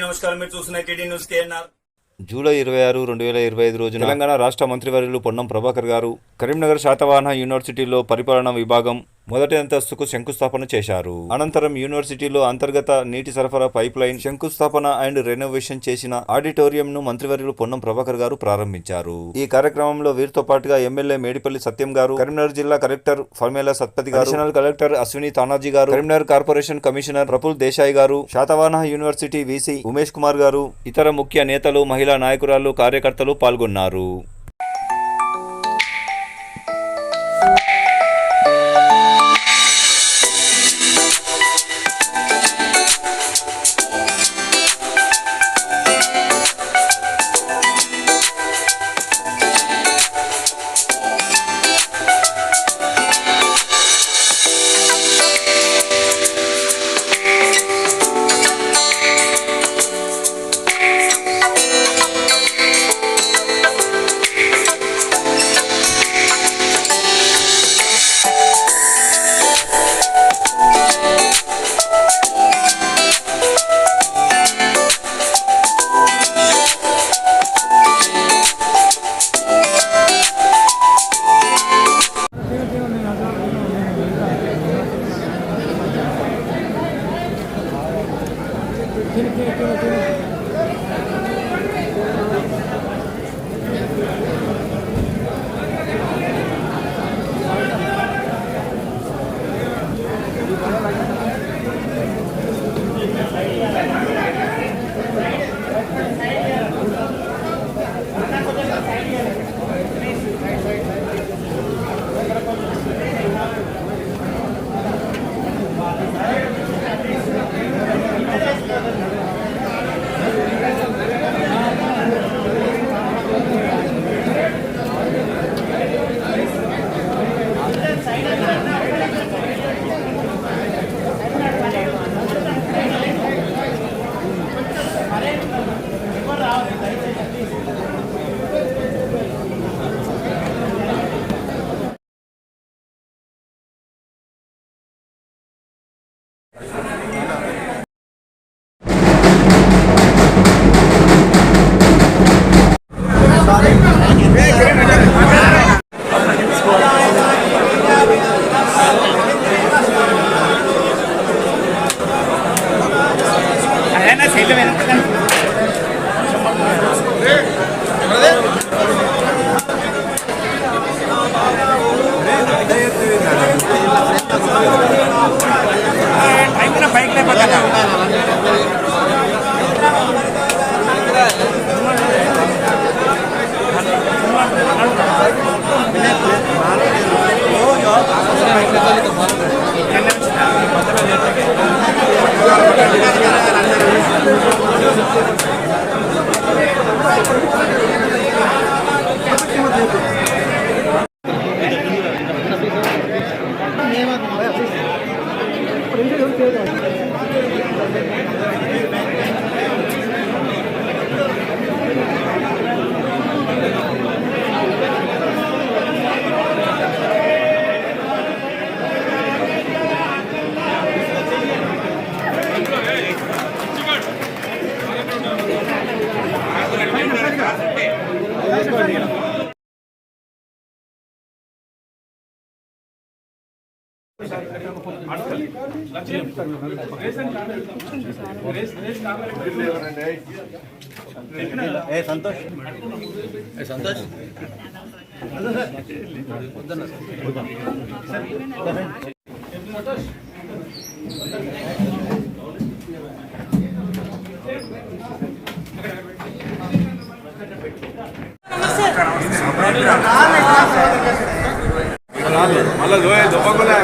నమస్కారం. మీరు చూస్తున్న టీడీ న్యూస్ కేఎన్ఆర్. జూలై 26, 2025 రోజున తెలంగాణ రాష్ట్ర మంత్రివర్యులు పొన్నం ప్రభాకర్ గారు కరీంనగర్ శాతవాహన యూనివర్సిటీలో పరిపాలనా విభాగం మొదటి అంతస్తుకు శంకుస్థాపన చేశారు. అనంతరం యూనివర్సిటీలో అంతర్గత నీటి సరఫరా పైప్ లైన్ శంకుస్థాపన అండ్ రెనోవేషన్ చేసిన ఆడిటోరియం ను మంత్రివర్యులు పొన్నం ప్రభాకర్ గారు ప్రారంభించారు. ఈ కార్యక్రమంలో వీరితో పాటుగా ఎమ్మెల్యే మేడిపల్లి సత్యం గారు, కరీంనగర్ జిల్లా కలెక్టర్ ఫర్మేలా సత్పతి గారు, అడిషనల్ కలెక్టర్ అశ్విని తానాజీ గారు, కరీంనగర్ కార్పొరేషన్ కమిషనర్ ప్రఫుల్ దేశాయ్ గారు, శాతవాహన యూనివర్సిటీ వీసీ ఉమేష్ కుమార్ గారు, ఇతర ముఖ్య నేతలు, మహిళా నాయకురాలు, కార్యకర్తలు పాల్గొన్నారు. సంతోష్ మళ్ళీ దొబ్బకుండా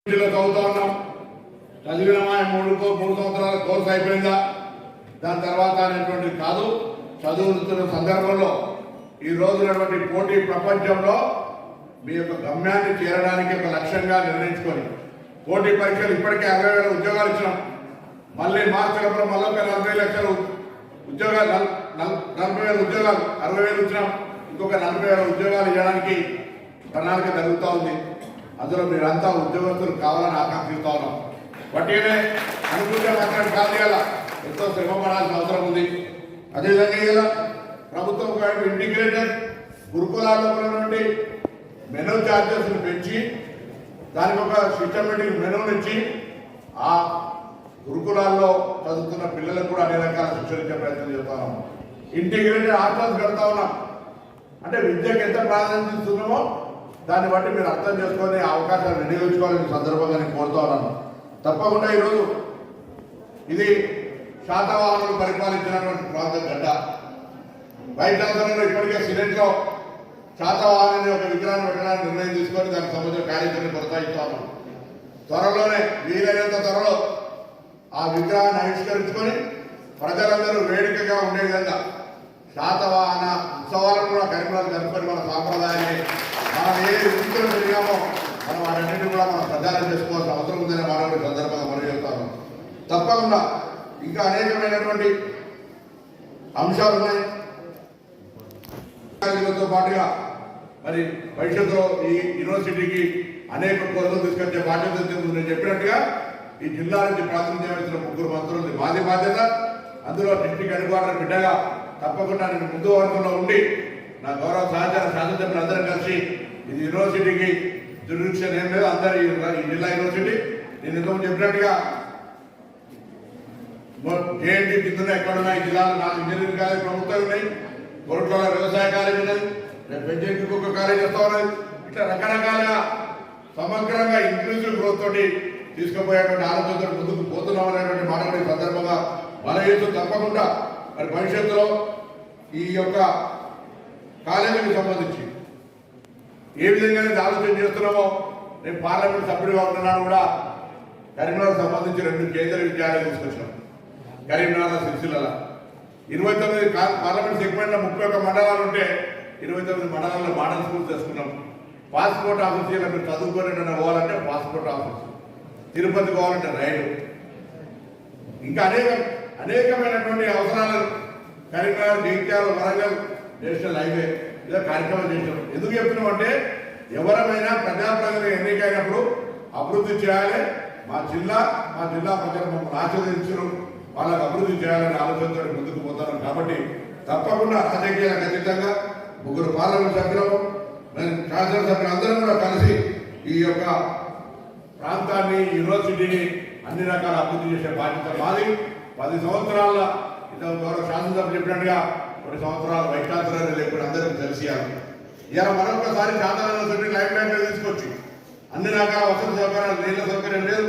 చదువుతా ఉన్నాం. చదివిన మూడు సంవత్సరాల కోర్సు అయిపోయిందా, దాని తర్వాత అనేటువంటి కాదు. చదువుతున్న సందర్భంలో ఈ రోజునటువంటి పోటీ ప్రపంచంలో మీ యొక్క గమ్యాన్ని చేరడానికి ఒక లక్ష్యంగా నిర్ణయించుకొని పోటీ పరీక్షలు ఇప్పటికే 60,000 ఉద్యోగాలు ఇచ్చినాం. మళ్ళీ మార్చి లోపల మళ్ళీ 40 లక్షల ఉద్యోగాలు 40,000 ఉద్యోగాలు 60,000 ఇచ్చినాం. ఇంకొక 40,000 ఉద్యోగాలు ఇవ్వడానికి ప్రణాళిక జరుగుతూ ఉంది. అందులో మీరంతా ఉద్యోగస్తులు కావాలని ఆకాంక్షిస్తా ఉన్నాం. వాటినే అనుకుంటే మాత్రం కాదు, ఇలా ఎంతో శ్రమ పడాల్సిన అవసరం ఉంది. అదేవిధంగా ఇలా ప్రభుత్వం ఇంటిగ్రేటెడ్ గురుకులాల్లో ఉన్నటువంటి మెనూ ఛార్జెస్ పెంచి దానికి ఒక సిస్టమేటిక్ మెనూని ఇచ్చి ఆ గురుకులాల్లో చదువుతున్న పిల్లలకు కూడా అన్ని రకాల శిక్షణ ఇచ్చే ప్రయత్నం చేస్తున్నాం. ఇంటిగ్రేటెడ్ హాస్టల్స్ కడతా ఉన్నాం. అంటే విద్యకు ఎంత ప్రాధాన్యత ఇస్తున్నామో దాన్ని బట్టి మీరు అర్థం చేసుకొని ఆ అవకాశాలు వినియోగించుకోవాలని సందర్భంగా నేను కోరుతా ఉన్నాను. తప్పకుండా ఈరోజు ఇది శాతవాహనులు పరిపాలించినటువంటి ప్రాంత గడ్డ. వైస్ ఛాన్సలర్లు ఇప్పటికే సినెట్లో శాతవాహనుని ఒక విగ్రహాన్ని పెట్టడానికి నిర్ణయం తీసుకొని దానికి సంబంధించిన కార్యక్రమం కొనసాగిస్తా ఉన్నాం. త్వరలోనే వీలైనంత త్వరలో ఆ విగ్రహాన్ని ఆవిష్కరించుకొని ప్రజలందరూ వేడుకగా ఉండే విధంగా శాతవాహన ఉత్సవాలను కూడా కరీంనగర్ జరుపుకొని మన సాంప్రదాయాన్ని మనం ఏ వృత్తులు పెరిగామో మనం వాటన్నింటినీ కూడా మనం ప్రచారం చేసుకోవాల్సిన అవసరం ఉందనే మానవుడి సందర్భంగా మనం చెప్తాము. తప్పకుండా ఇంకా అనేకమైనటువంటి అంశాలు ఉన్నాయి. తో పాటుగా మరి భవిష్యత్తులో ఈ యూనివర్సిటీకి అనేక కోర్సులు తీసుకొచ్చే బాధ్యత నేను చెప్పినట్టుగా ఈ జిల్లా నుంచి ప్రాతినిధ్యం వహించిన 3 మంత్రులు మాది బాధ్యత. అందులో డిస్ట్రిక్ట్ హెడ్ క్వార్టర్ బిడ్డగా తప్పకుండా నేను ముందు వర్గంలో ఉండి నా గౌరవ సహచార శాసనసభ్యులు అందరం కలిసి ఇది యూనివర్సిటీకి జ్యురిడిక్షన్ ఏం లేదు, అందరు ఈ జిల్లా యూనివర్సిటీ. నేను ఇంతకు చెప్పినట్టుగా జేఎన్టీ కింద ఎక్కడున్నా ఈ జిల్లాలో 4 ఇంజనీరింగ్ కాలేజ్ ప్రభుత్వాలు ఉన్నాయి, కోరుట్ల వ్యవసాయ కాలేజ్ ఉన్నది, పెంచేకి ఇంకొక కాలేజ్ వస్తూ ఉన్నది. ఇట్లా రకరకాలుగా సమగ్రంగా ఇంక్లూజివ్ గ్రోత్ తోటి తీసుకుపోయేటువంటి ఆలోచనతో ముందుకు పోతున్నాం అనేటువంటి మాట కూడా ఈ సందర్భంగా మన చేస్తూ తప్పకుండా మరి భవిష్యత్తులో ఈ యొక్క కాలేజీకి సంబంధించి ఏ విధంగా ఆలోచన చేస్తున్నామో నేను పార్లమెంట్ సభ్యుడిగా ఉంటున్నాను కూడా కరీంనగర్ సంబంధించి 2 కేంద్ర విద్యాలయాలు తీసుకొచ్చాం. కరీంనగర్ సిరిసిల్ల 29 పార్లమెంట్ సెగ్మెంట్లో 31 మండలాలు ఉంటే 29 మండలాల్లో మోడల్ స్కూల్ చేసుకున్నాం. పాస్పోర్ట్ ఆఫీసులో మీరు చదువుకొని పోవాలంటే పాస్పోర్ట్ ఆఫీస్, తిరుపతి పోవాలంటే రైలు, ఇంకా అనేకమైనటువంటి అవసరాలు కరీంనగర్, జగిత్యాల, వరంగల్ నేషనల్ హైవే ఇలా కార్యక్రమం చేసినాం. ఎందుకు చెప్తున్నాం అంటే ఎవరైనా ప్రజాప్రతినిధులు ఎన్నికైనప్పుడు అభివృద్ధి చేయాలి, మా జిల్లా ప్రజలు మమ్మల్ని ఆశీర్వదించరు, వాళ్ళకు అభివృద్ధి చేయాలనే ఆలోచనతో ముందుకు పోతాను. కాబట్టి తప్పకుండా రాజకీయాలకు అతీతంగా 3 పార్లమెంట్ సభ్యులు, శాసనసభ్యులు అందరం కూడా కలిసి ఈ యొక్క ప్రాంతాన్ని, యూనివర్సిటీని అన్ని రకాల అభివృద్ధి చేసే బాధ్యత మాది. 10 సంవత్సరాల గౌరవ శాసనసభ చెప్పినట్టుగా 10 సంవత్సరాలు వైస్ ఛాన్సలర్ లేకుండా అందరికీ తెలిసియాలి. ఇలా మరొకసారి శాసన యూనివర్సిటీ లైఫ్ లైన్ మీద తీసుకొచ్చి అన్ని రకాల వసతి సౌకర్యాలు, నీళ్ళ సౌకర్యం లేదు.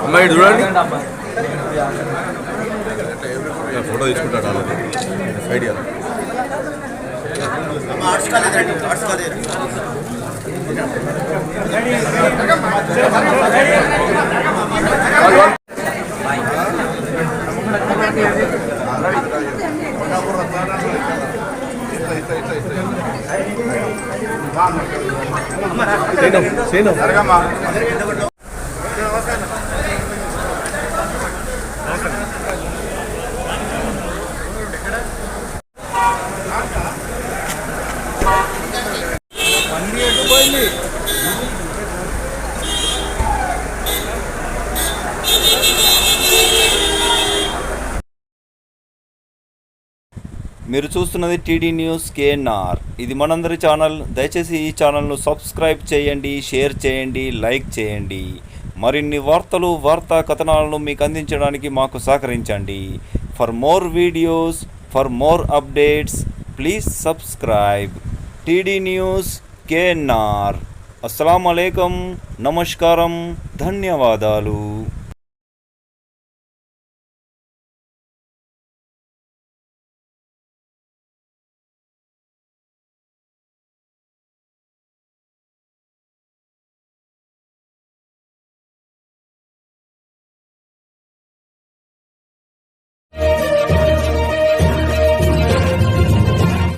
అమ్మాయి చూడండి, ఫోటో తీసుకుంటాడు ఐడియా. మీరు చూస్తున్నది టీడీ న్యూస్ కేఎన్ఆర్. ఇది మనందరి ఛానల్. దయచేసి ఈ ఛానల్ను సబ్స్క్రైబ్ చేయండి, షేర్ చేయండి, లైక్ చేయండి. మరిన్ని వార్తలు వార్తా కథనాలను మీకు అందించడానికి మాకు సహకరించండి. For more videos, for more updates please subscribe TD news KNR. అస్సలాము అలైకుం, నమస్కారం, ధన్యవాదాలు.